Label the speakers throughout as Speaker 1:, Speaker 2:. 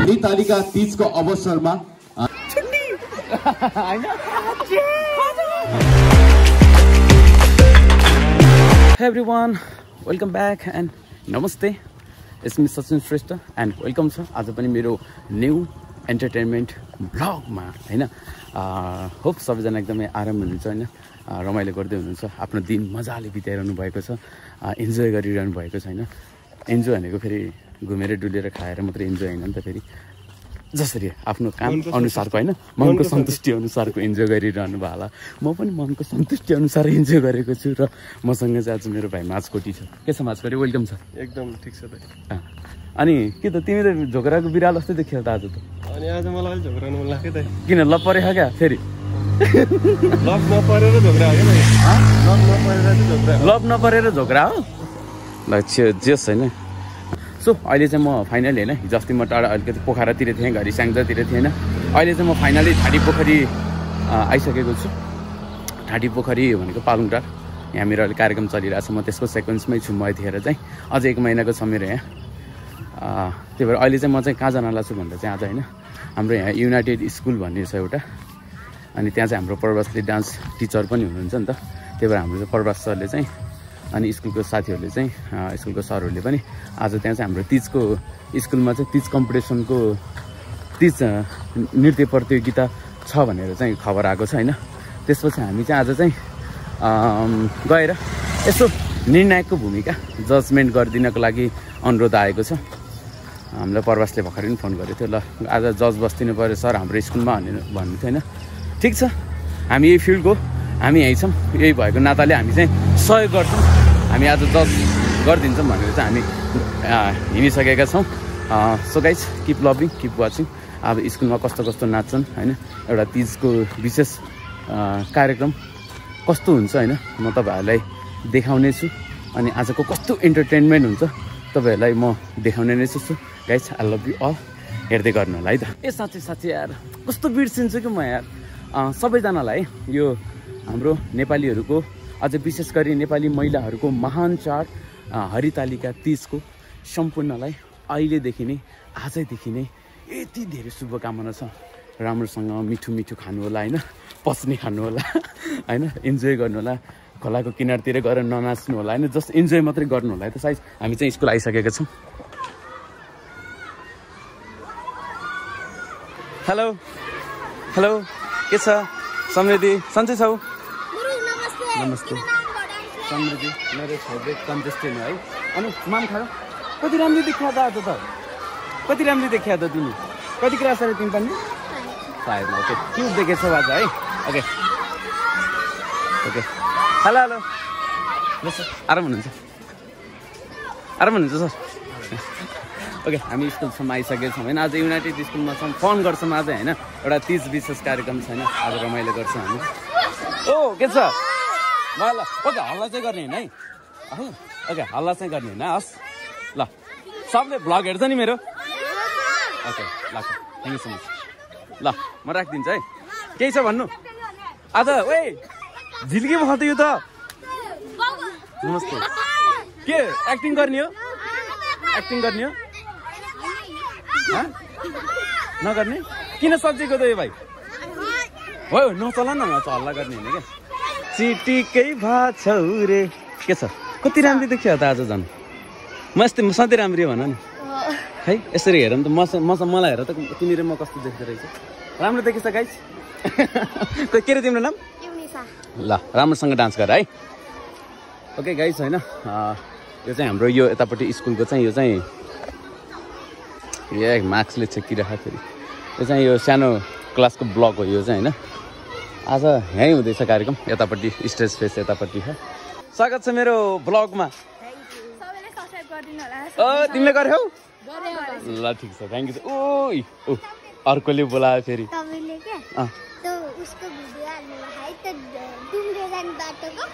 Speaker 1: हरितालिका तीजको अवसरमा
Speaker 2: Hey everyone, welcome back and namaste. It's me Sachin Shrestha and welcome sir. आज पनि मेरो new entertainment ब्लगमा हैन होप सबैजना एकदमै आराम हुनुहुन्छ हैन रमाइलो गर्दै हुनुहुन्छ आफ्नो दिन मजाले बिताइरहनु भएको छ इन्जोय गरिरहनु भएको छ हैन इन्जोय भनेको फेरि घुमेर डुलेर खाएर मात्रै इन्जोय हैन नि त फेरि जसरी आफ्नो काम अनुसारको हैन मनको सन्तुष्टि अनुसारको इन्जोय गरिरहनु भयो होला म पनि मनको सन्तुष्टि अनुसार इन्जोय गरेको छु र मसँग चाहिँ आज मेरो भाइ माछकोटी छ के छ माछकोटी वेलकम छ
Speaker 3: एकदम ठीक छ भाइ
Speaker 2: अनि के त तिमी त झोक्राको बिराल जस्तै देखियो त आज त
Speaker 3: अनि आज मलाई अलि झोक्राउनु मन लाग्यो त
Speaker 2: किन लप परेछ क्या फेरि
Speaker 3: लप नपरेर झोक्रा हो क्या लप नपरेर चाहिँ झोक्रा
Speaker 2: लप नपरेर झोक्रा हो ल जेस हैन सो अहिले चाहिँ म फाइनली हैन हिजो अस्ति म टाढा अलिकति पोखरातिर थिएँ घरि स्याङ्जातिर थिएँ हैन अहिले चाहिँ म फाइनली ठाडी पोखरी आइसकेको छु ठाडी पोखरी भनेको पालुङटार यहाँ मेरो अहिले कार्यक्रम चलिरहेछ म त्यसको सेक्वेन्समै छु म यतिखेर चाहिँ अझै 1 महिनाको छ मेरो यहाँ त्यही भएर अहिले चाहिँ म चाहिँ कहाँ जानला छु भन्दा चाहिँ आज हैन हाम्रो यहाँ युनाइटेड स्कुल भन्ने छ एउटा अनि त्यहाँ चाहिँ हाम्रो प्रवासले डान्स टिचर पनि हुनुहुन्छ नि त त्यही भएर हाम्रो प्रवास सरले चाहिँ अनि स्कुलको साथीहरूले चाहिँ स्कुलको सरहरूले पनि आज त्यहाँ चाहिँ हाम्रो तीजको स्कुलमा चाहिँ तीज कम्पिटिसनको तीज नृत्य प्रतियोगिता छ भनेर चाहिँ खबर आएको छ हैन त्यसपछि हामी चाहिँ आज चाहिँ गएर यसो निर्णायकको भूमिका जजमेन्ट गरिदिनको लागि अनुरोध आएको छ हामीलाई प्रवासले भर्खरै पनि फोन गरेको थियो ल आज जज बस्दिनु पर्यो सर हाम्रो स्कुलमा भन्नु थियो हैन ठिक छ हामी यही फिल्डको हामी यहीँ छौँ यही भएको नाताले हामी चाहिँ सहयोग गर्छौँ हामी आज जज गरिदिन्छौँ भनेर चाहिँ हामी हिँडिसकेका छौँ so guys keep loving keep watching अब स्कुलमा कस्तो कस्तो नाच्छन् हैन एउटा तीजको विशेष कार्यक्रम कस्तो हुन्छ हैन म तपाईँहरूलाई देखाउने छु अनि आजको कस्तो इन्टरटेनमेन्ट हुन्छ तपाईँहरूलाई म देखाउने नै छु guys I love you all हेर्दै गर्नु होला है त ए साँच्चै साँच्चै यार कस्तो बिर्सिन्छु कि म यार सबैजनालाई यो हाम्रो नेपालीहरूको अझ विशेष गरी नेपाली महिलाहरूको महान चाड हरितालिका तीजको सम्पूर्णलाई अहिलेदेखि नै आजैदेखि नै यति धेरै शुभकामना छ राम्रोसँग मिठो मिठो खानु होला हैन पस्ने खानु होला हैन इन्जोय गर्नु होला खोलाको किनारतिर गएर ननाच्नु होला हैन जस्ट इन्जोय मात्रै गर्नु होला है त साइज हामी चाहिँ स्कुल आइसकेका छौँ हेलो हेलो के छ समृद्धि सन्चै छौ नमस्ते समृद्धि मेरो फेभरेट कन्टेस्टेन्ट है अनि माम खायो कति राम्रो देखिया त आज त कति राम्रो देखिया त तिमी कति क्लास अरे तिमी पनि सायद ओके क्युट देखेछौ आज है ओके ओके हेलो हेलो आराम हुनुहुन्छ सर ओके हामी स्कुलसम्म आइसकेको छौँ होइन आज युनाइटेड स्कुलमा छौँ फन गर्छौँ आज होइन एउटा तीज विशेष कार्यक्रम छैन आज रमाइलो गर्छौँ हामी ओ के छ ल ओके हल्ला चाहिँ गर्ने होइन है ओके हल्ला चाहिँ गर्ने होइन हस् ल सबले भ्लग हेर्छ नि मेरो ओके ल थ्याङ्क यू सो मच ल म राखिदिन्छु है केही छ भन्नु आज ओए झिल्की भयो त यो त नमस्ते के एक्टिङ गर्ने हो नगर्ने किन सजिएको त यो भाइ हो नचल न हल्ला गर्ने होइन क्या चिटिकै भाछौ रे के छ कति राम्रो देखियो त आज झन् म यस्तै सधैँ राम्रो भन नि है यसरी हेर नि त मलाई हेर त तिमी र म कस्तो देख्दो रहेछ राम्रो देखिन्छ गाइस के रे तिम्रो नाम ल राम्रोसँग डान्स गर है ओके गाइस होइन यो चाहिँ हाम्रो यो यतापट्टि स्कुलको चाहिँ यो चाहिँ ए मार्क्सले छेकिरह फेरि यो चाहिँ यो सानो क्लासको ब्लग हो यो चाहिँ होइन आज यहीँ हुँदैछ कार्यक्रम यतापट्टि स्टेज फेस यतापट्टि छ स्वागत छ मेरो ब्लगमा तिमीले गर्यौ ल ठिक छ थ्याङ्क यू ओ अर्कोले बोलायो फेरि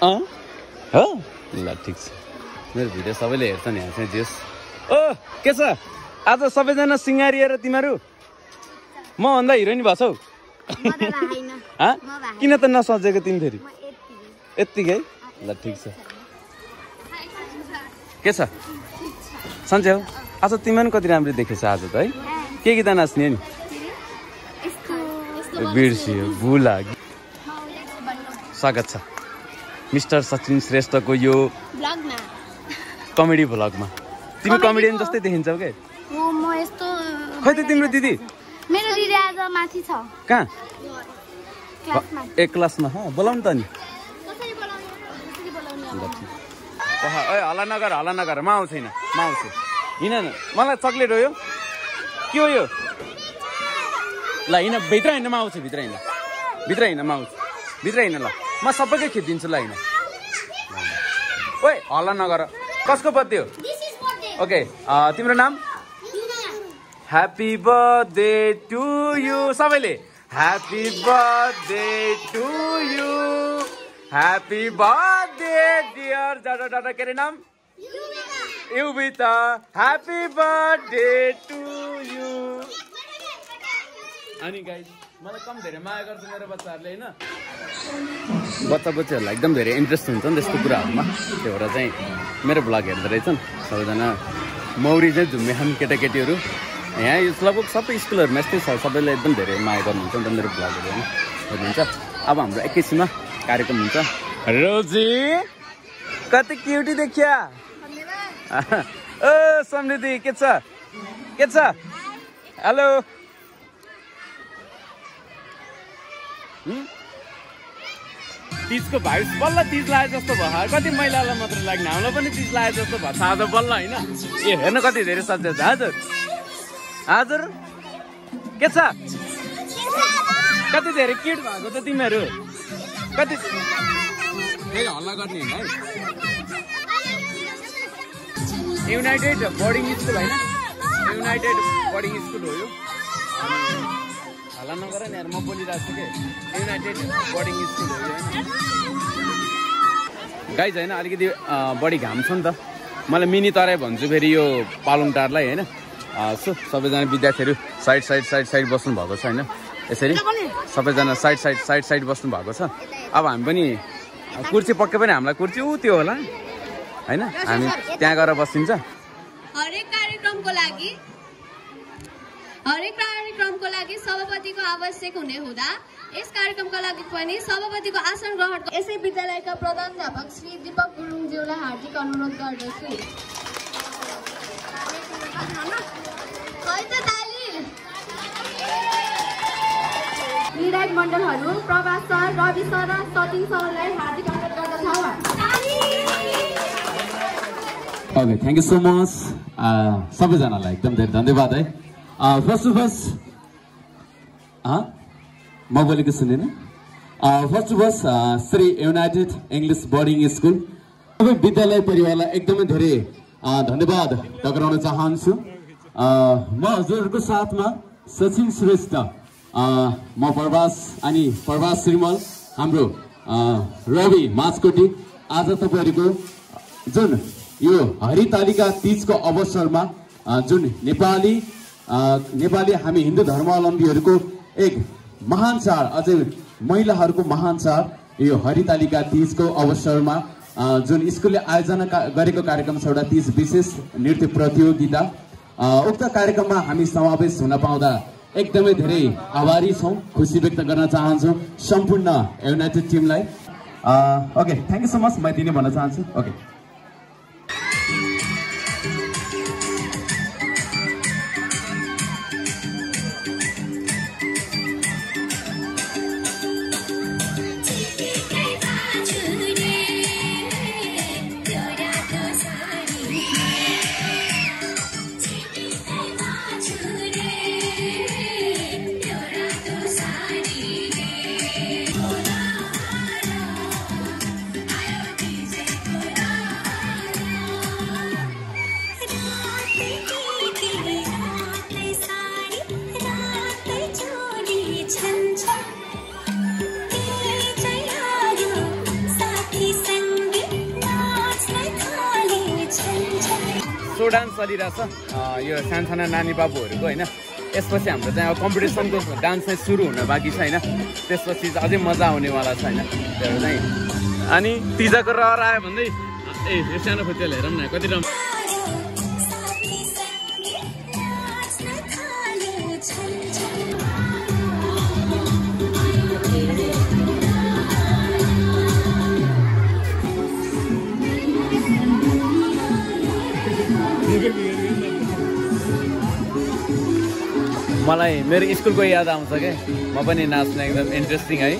Speaker 2: हो ल ठिक छ मेरो भिडियो सबैले हेर्छ नि यहाँ चाहिँ जेस ओ के छ आज सबैजना सिँगारिएर तिमीहरू म भन्दा हिरोइन भछौ किन त नसजेको तिमी फेरि यत्तिकै ल ठिक छ के छ सन्चै हो आज तिमी पनि कति राम्रो देखेछ आज त है के गीत नाच्ने नि बिर्सियो भुला स्वागत छ मिस्टर सचिन श्रेष्ठको यो कमेडी भ्लगमा तिमी कमेडियन जस्तै देखिन्छौ के खै त तिम्रो दिदी
Speaker 4: मेरो दिदी आज माथि छ
Speaker 2: कहाँ
Speaker 4: क्लासमा
Speaker 2: एक क्लासमा बोलाउनु त नि ओए हल्ला नगर म आउँछु म आउँछु हिँड न मलाई चक्लेट हो यो के हो यो ल हिँड भित्र हिँड्न म आउँछु भित्र हिँड्न म आउँछु भित्र हिँड्न ल म सबैकै खिचिदिन्छु ल हिँड ओए हल्ला नगर कसको बर्थडे हो ओके तिम्रो नाम ह्याप्पी बर्थडे टु यु सबैले happy birthday to you happy birthday dear डाटा के अरे नाम Yuvita happy birthday to you अनि गाइस मलाई कम धेरै माया गर्छ मेरो बच्चाहरूले होइन बच्चाहरूलाई एकदम धेरै इन्ट्रेस्ट हुन्छ नि त्यस्तो कुराहरूमा त्यो भएर चाहिँ मेरो भ्लग हेर्दो रहेछन् सबैजना मौरी चाहिँ झुम्मे खान केटाकेटीहरू यहाँ यो लगभग सबै स्कुलहरूमा यस्तै छ सबैले एकदम धेरै माया गर्नुहुन्छ नि त मेरो भ्लगहरू होइन हेर्नुहुन्छ अब हाम्रो एकैछिनमा कार्यक्रम हुन्छ रोजी कति क्युटी देखिया ओ समृद्धि के छ हेलो तिजको भाइ बल्ल तिज लागे जस्तो भयो कति महिलालाई मात्र लाग्ने हामीलाई पनि तिज लागे जस्तो भयो आज बल्ल होइन ए हेर्नु कति धेरै सब्जेक्ट छ हजुर के छ कति धेरै किट भएको त तिमीहरू कति हल्ला गर्ने होइन युनाइटेड बोर्डिङ स्कुल होइन युनाइटेड बोर्डिङ स्कुल हो यो हल्ला नगर नि म बोलिरहेको छु कि युनाइटेड बोर्डिङ स्कुल हो यो गाइज होइन अलिकति बढी घाम छ नि त मलाई मिनी तराई भन्छु फेरि यो पालुङ टारलाई होइन सो सबैजना विद्यार्थीहरू साइड बस्नु भएको छ होइन यसरी सबैजना साइड बस्नु भएको छ अब हामी पनि कुर्सी पक्कै पनि हामीलाई कुर्सी त्यो होला होइन हामी त्यहाँ गएर बसिन्छ
Speaker 5: हरेक कार्यक्रमको लागि सभापतिको आवश्यक हुने हुँदा यस कार्यक्रमका लागि पनि सभापतिको आसन ग्रहण यसै विद्यालयका प्रधानाध्यापक श्री दीपक गुरुङज्यूलाई हार्दिक अनुरोध गर्दछु विधायक मण्डलहरू प्रभास सर रवि सर र सचिन सरलाई हार्दिक अनुरोध गर्दछौँ
Speaker 1: okay thank you so much सबैजनालाई एकदम धेरै धन्यवाद है फर्स्ट अफ फर्स्ट म बोलेको सुनेन first of first Shree united English boarding school सबै विद्यालय परिवारलाई एकदमै धेरै धन्यवाद टक्राउन चाहन्छु म हजुरहरूको साथमा सचिन श्रेष्ठ म प्रभास अनि प्रभास श्रीमल हाम्रो रवि माचकोटी आज तपाईँहरूको जुन यो हरितालिका तीजको अवसरमा जुन नेपाली हामी हिन्दू धर्मावलम्बीहरूको एक महान चाड अझै महिलाहरूको महान चाड यो हरितालिका तीजको अवसरमा जुन स्कुलले आयोजना गरेको कार्यक्रम छ एउटा तीज विशेष नृत्य प्रतियोगिता उक्त कार्यक्रममा हामी समावेश हुन पाउँदा एकदमै धेरै आभारी छौँ खुसी व्यक्त गर्न चाहन्छु सम्पूर्ण युनाइटेड टिमलाई okay thank you so much म यति नै भन्न चाहन्छु ओके
Speaker 2: डान्स चलिरहेछ यो सानसाना नानी बाबुहरूको होइन यसपछि हाम्रो चाहिँ अब कम्पिटिसनको डान्स चाहिँ सुरु हुन बाँकी छ होइन त्यसपछि अझै मजा आउनेवाला छ होइन त्यो चाहिँ अनि तिजाको रहर आयो भन्दै ए यो सानो खुट्टेल हेरौँ न कति राम्रो मलाई मेरो स्कुलको याद आउँछ क्या म पनि नाच्न एकदम इन्ट्रेस्टिङ है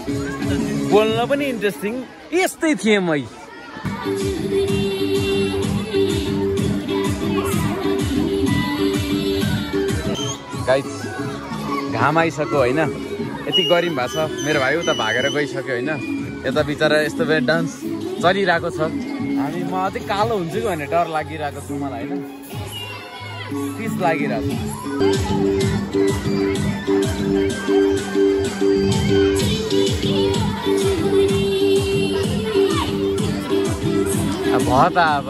Speaker 2: बोल्न पनि इन्ट्रेस्टिङ यस्तै थिएँ मै गाइस घाम आइसक्यो होइन यति गरिम भएको छ मेरो भाइ उता भागेर गइसक्यो होइन यता बिचरा यस्तो बेला डान्स चलिरहेको छ हामी म अझै कालो हुन्छु कि भन्ने डर लागिरहेको छु मलाई होइन पिस लागिरहेको छ भयो त अब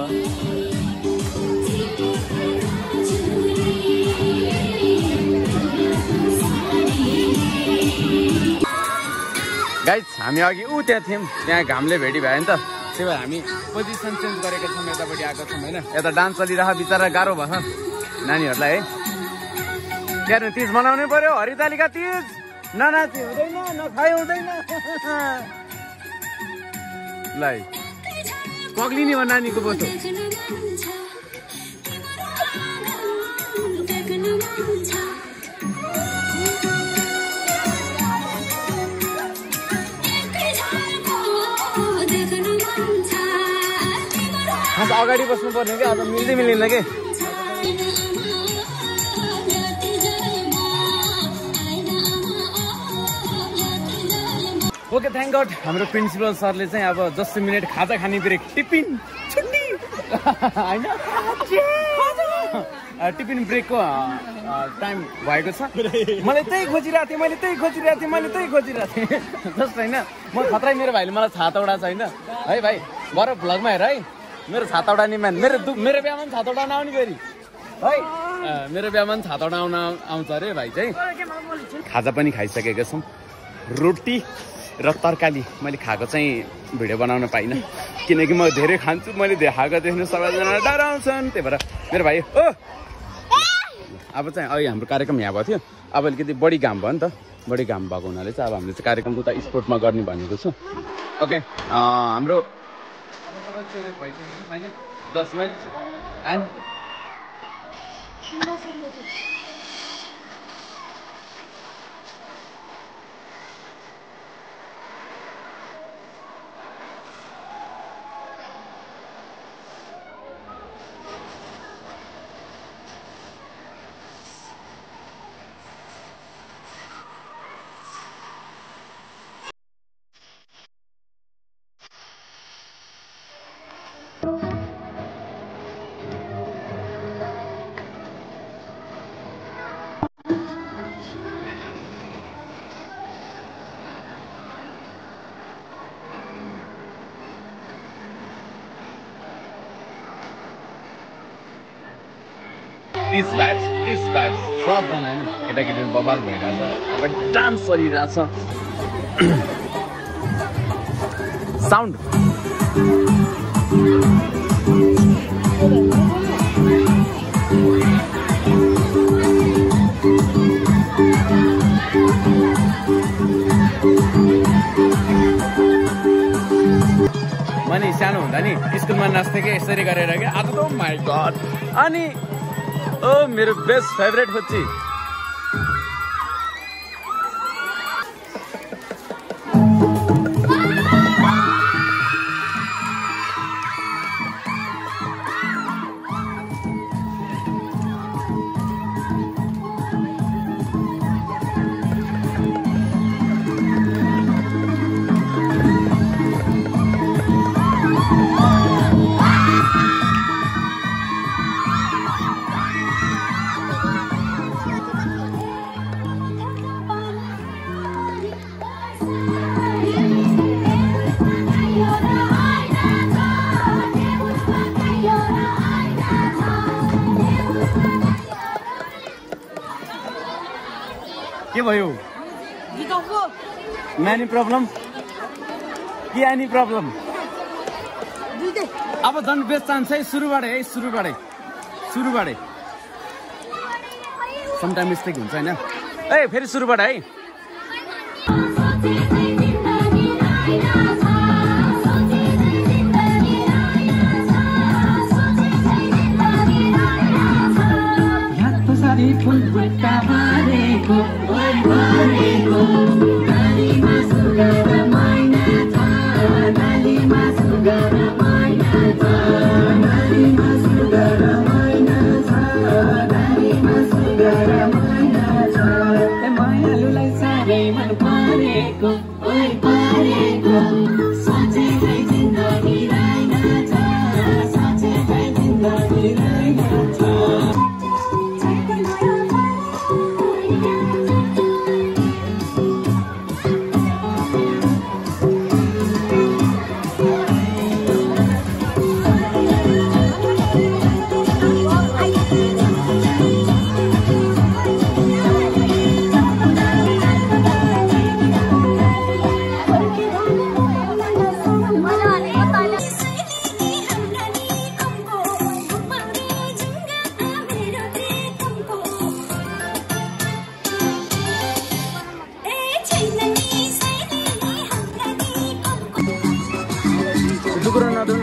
Speaker 2: गाइस हामी अघि त्यहाँ थियौँ त्यहाँ घामले भेटी भयो नि त त्यही भएर हामी पोजिसन चेन्ज गरेका छौँ यतापट्टि आएको छौँ होइन यता डान्स चलिरहेको बिचरा गाह्रो भयो नानीहरूलाई है क्यारे तिज मनाउनै पर्यो हरितालिका तिज ननाची हुँदैन नखाइ हुँदैन ल पग्लिने हो नानीको बोसो अगाडि बस्नु पर्ने कि आज मिल्दै मिल्दैन कि ओके थ्याङ्क गड हाम्रो प्रिन्सिपल सरले चाहिँ अब 10 मिनट खाजा खाने ब्रेक टिफिन छुट्टी होइन टिफिन ब्रेकको टाइम भएको छ मलाई त्यही खोजिरहेको थिएँ जस्ट होइन म खतरा मेरो भाइले मलाई छाता उडाएको छ होइन है भाइ गर भ्लगमा हेर है मेरो छाता उडाउने मेरो बिहामा पनि छाता उडाउन आउने फेरि है मेरो बिहामा पनि छाता उडाउन आउँछ अरे भाइ चाहिँ खाजा पनि खाइसकेका छौँ रोटी र तरकारी मैले खाएको चाहिँ भिडियो बनाउन पाइनँ किनकि म धेरै खान्छु मैले देखाएको देख्नु सबैजना डराउँछन् त्यही भएर मेरो भाइ ओ अब चाहिँ अहिले हाम्रो कार्यक्रम यहाँ भएको थियो अब अलिकति बढी घाम भयो नि त बढी घाम भएको हुनाले चाहिँ अब हामीले चाहिँ कार्यक्रम उता स्पोर्टमा गर्ने भनेको छु ओके हाम्रो 10 minute and These vibes, problem है केटाकेटी बबाल भइरहेछ अब डान्स चलिरहेछ साउन्ड मैले सानो हुँदा नि स्कुलमा नाच्थेँ कि यसरी गरेर क्या आज त माई गड अनि ओ मेरो बेस्ट फेभरेट बच्ची के भयो नानी प्रब्लम के आनी प्रब्लम अब झन् बेस्ट चान्स है सुरुबाटै समटाइम मिस्टेक हुन्छ हैन ए फेरि सुरुबाट है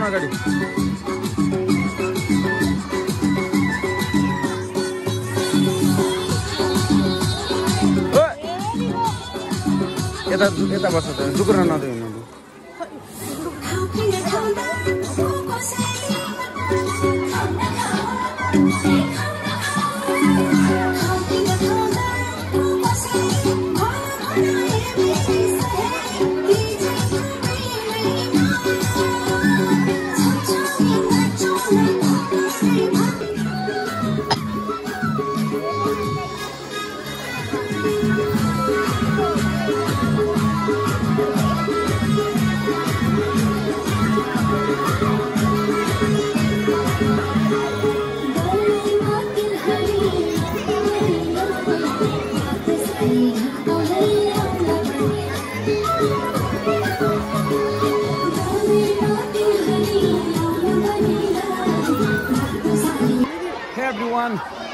Speaker 2: अगाडि यता बस्छ त डुकुर नदिनु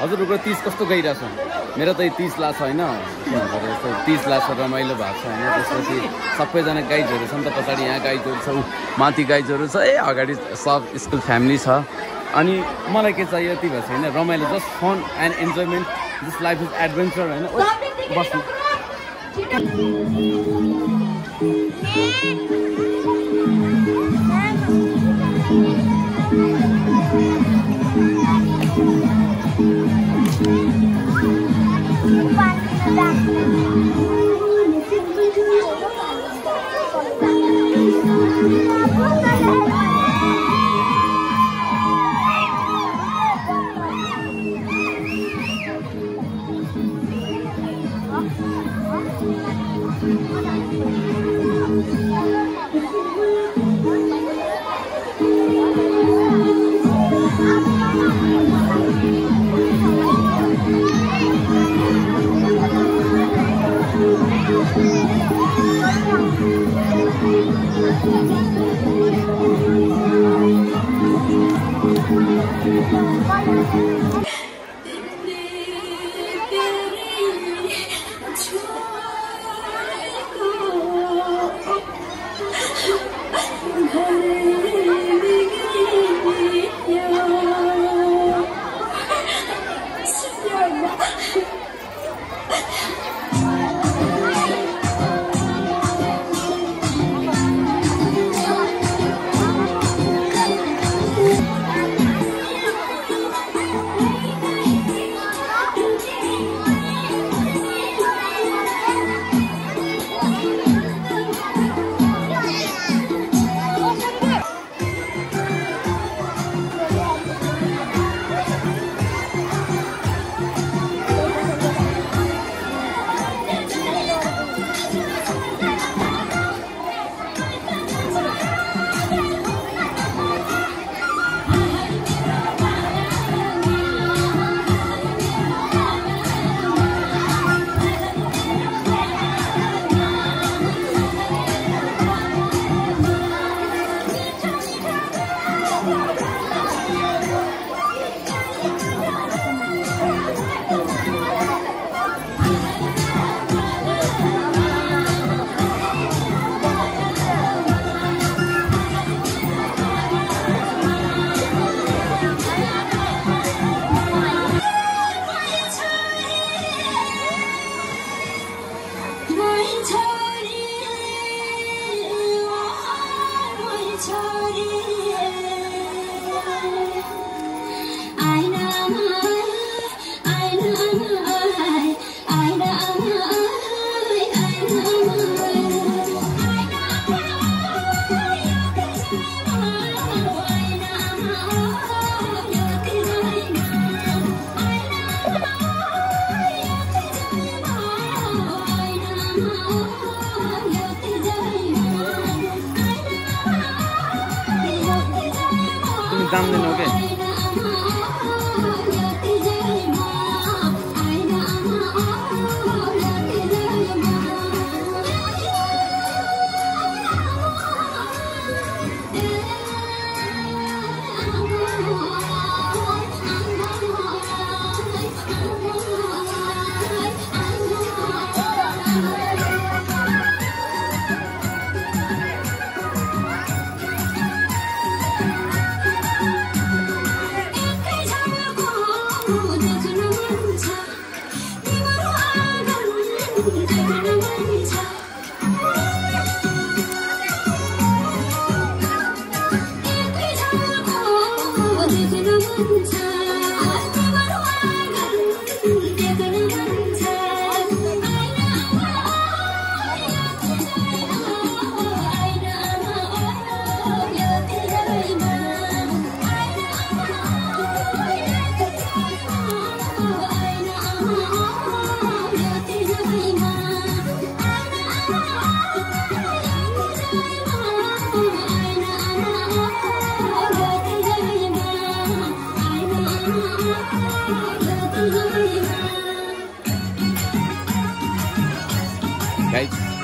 Speaker 2: हजुरहरूको 30 कस्तो गइरहेछ मेरो त 30 लाख होइन 30 लाख रमाइलो भएको छ होइन त्यसपछि सबैजना गाइजहरू छन् त पछाडि यहाँ गाइजहरू छ माथि गाइजहरू छ अगाडि सब स्कुल फ्यामिली छ अनि मलाई के चाहियो यति भएछ होइन रमाइलो just fun and enjoyment this life is adventure होइन बस्नु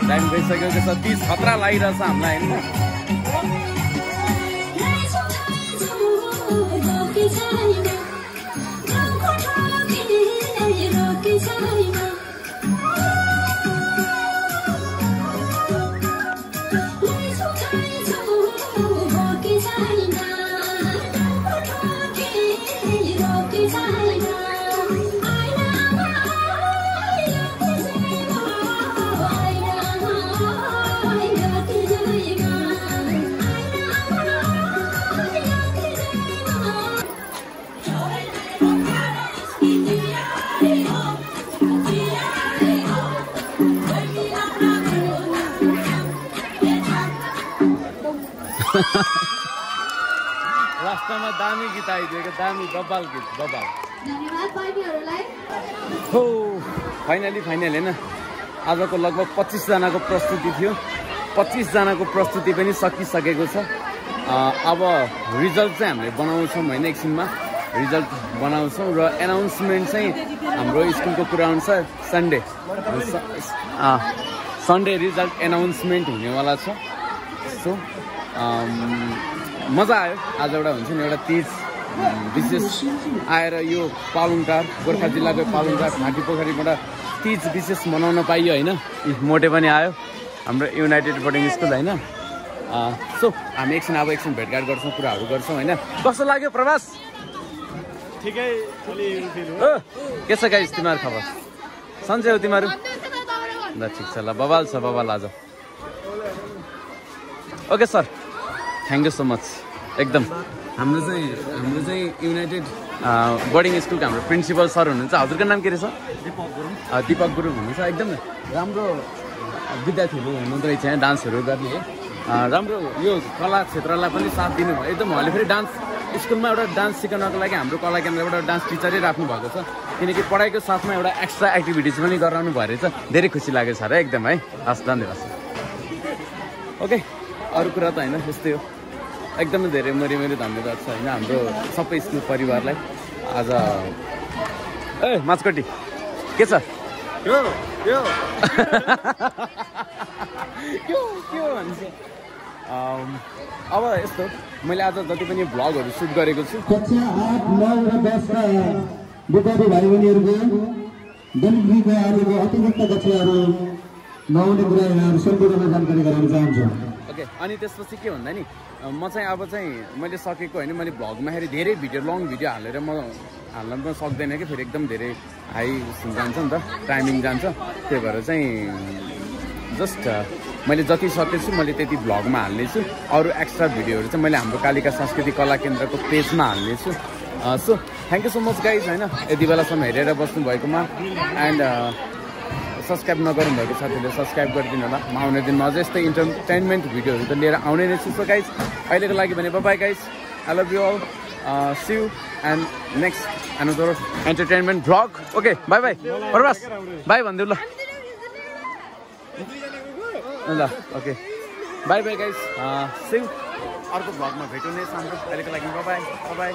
Speaker 2: टाइम गइसकेको छ 30 खतरा लागिरहेछ हामीलाई लास्टमा दामी गीत आइदिएको दामी बब्बाल गीत बब्बाल
Speaker 5: धन्यवाद पार्टीहरूलाई
Speaker 2: हो फाइनली हैन आजको लगभग 25 जनाको प्रस्तुति थियो 25 जनाको प्रस्तुति पनि सकिसकेको छ अब रिजल्ट चाहिँ हामीले बनाउँछौँ हैन एकछिनमा रिजल्ट बनाउँछौँ र एनाउन्समेन्ट चाहिँ हाम्रो स्कुलको कुरा अनुसार सन्डे रिजल्ट एनाउन्समेन्ट हुनेवाला छ सो मजा आयो आज एउटा हुन्छ नि एउटा तीज विशेष आएर यो पालुङटार गोर्खा जिल्लाको पालुङटार घाँटी पोखरीबाट तीज विशेष मनाउन पाइयो हैन मोटे पनि आयो हाम्रो युनाइटेड बोर्डिङ स्कुल हैन सो हामी एकछिन भेटघाट गर्छौँ कुराहरू गर्छौँ हैन कस्तो लाग्यो प्रवास
Speaker 3: ठिकै
Speaker 2: के छ गाइस तिमीहरू खबर सन्चै हो तिमीहरू ल ठिक छ ल बबाल छ बबाल आज okay sir thank you so much एकदम हाम्रो चाहिँ युनाइटेड बोर्डिङ स्कुलको हाम्रो प्रिन्सिपल सर हुनुहुन्छ हजुरको नाम के रहेछ दिपक गुरुङ हुनुहुन्छ एकदम राम्रो विद्यार्थीहरू हुनुहुँदो रहेछ यहाँ डान्सहरू गर्ने है राम्रो यो कला क्षेत्रलाई पनि साथ दिनुभयो एकदम उहाँले फेरि डान्स स्कुलमा एउटा डान्स सिकाउनको लागि हाम्रो कला केन्द्रबाट डान्स टिचरै राख्नु भएको छ किनकि पढाइको साथमा एउटा एक्स्ट्रा एक्टिभिटिज पनि गराउनु भयो रहेछ धेरै खुसी लागेको छ र एकदम है हस् धन्यवाद ओके अरू कुरा त होइन यस्तै हो एकदमै धेरै मरि धन्यवाद छ होइन हाम्रो सबै स्कुल परिवारलाई आज ए माछकटी के छ के भन्छ अब यस्तो मैले आज जति पनि भ्लगहरू सुट गरेको छु
Speaker 1: कक्षा 8, 9 र 10 का विद्यार्थी भाइ बहिनीहरूको गणितको आजको अतिरिक्त कक्षाहरू नआउने कुरा यहाँहरू सम्पूर्ण जानकारी गराउन चाहन्छु
Speaker 2: ओके अनि त्यसपछि के भन्दा नि म चाहिँ अब चाहिँ मैले सकेको होइन मैले भ्लगमा हेरेँ धेरै भिडियो लङ भिडियो हालेर म हाल्न पनि सक्दैन कि फेरि एकदम धेरै हाई जान्छ नि त टाइमिङ जान्छ त्यही भएर चाहिँ जस्ट मैले जति सकेछु मैले त्यति भ्लगमा हाल्नेछु अरू एक्स्ट्रा भिडियोहरू चाहिँ मैले हाम्रो कालिका संस्कृति कला केन्द्रको पेजमा हाल्नेछु so thank you so much guys होइन यति बेलासम्म हेरेर बस्नु भएकोमा एन्ड सब्सक्राइब नगर्नु भएको साथीहरूले सब्सक्राइब गरिदिनु होला म आउने दिनमा अझै यस्तै इन्टरटेनमेन्ट भिडियोहरू त लिएर आउने नै छु सो गाइज अहिलेको लागि भने bye guys I love you all see you and next another entertainment vlog okay bye Prabas bye भनिदेऊ ल ल okay bye guys see you अर्को भ्लगमा भेटौँ नै हाम्रो अहिलेको लागि बाई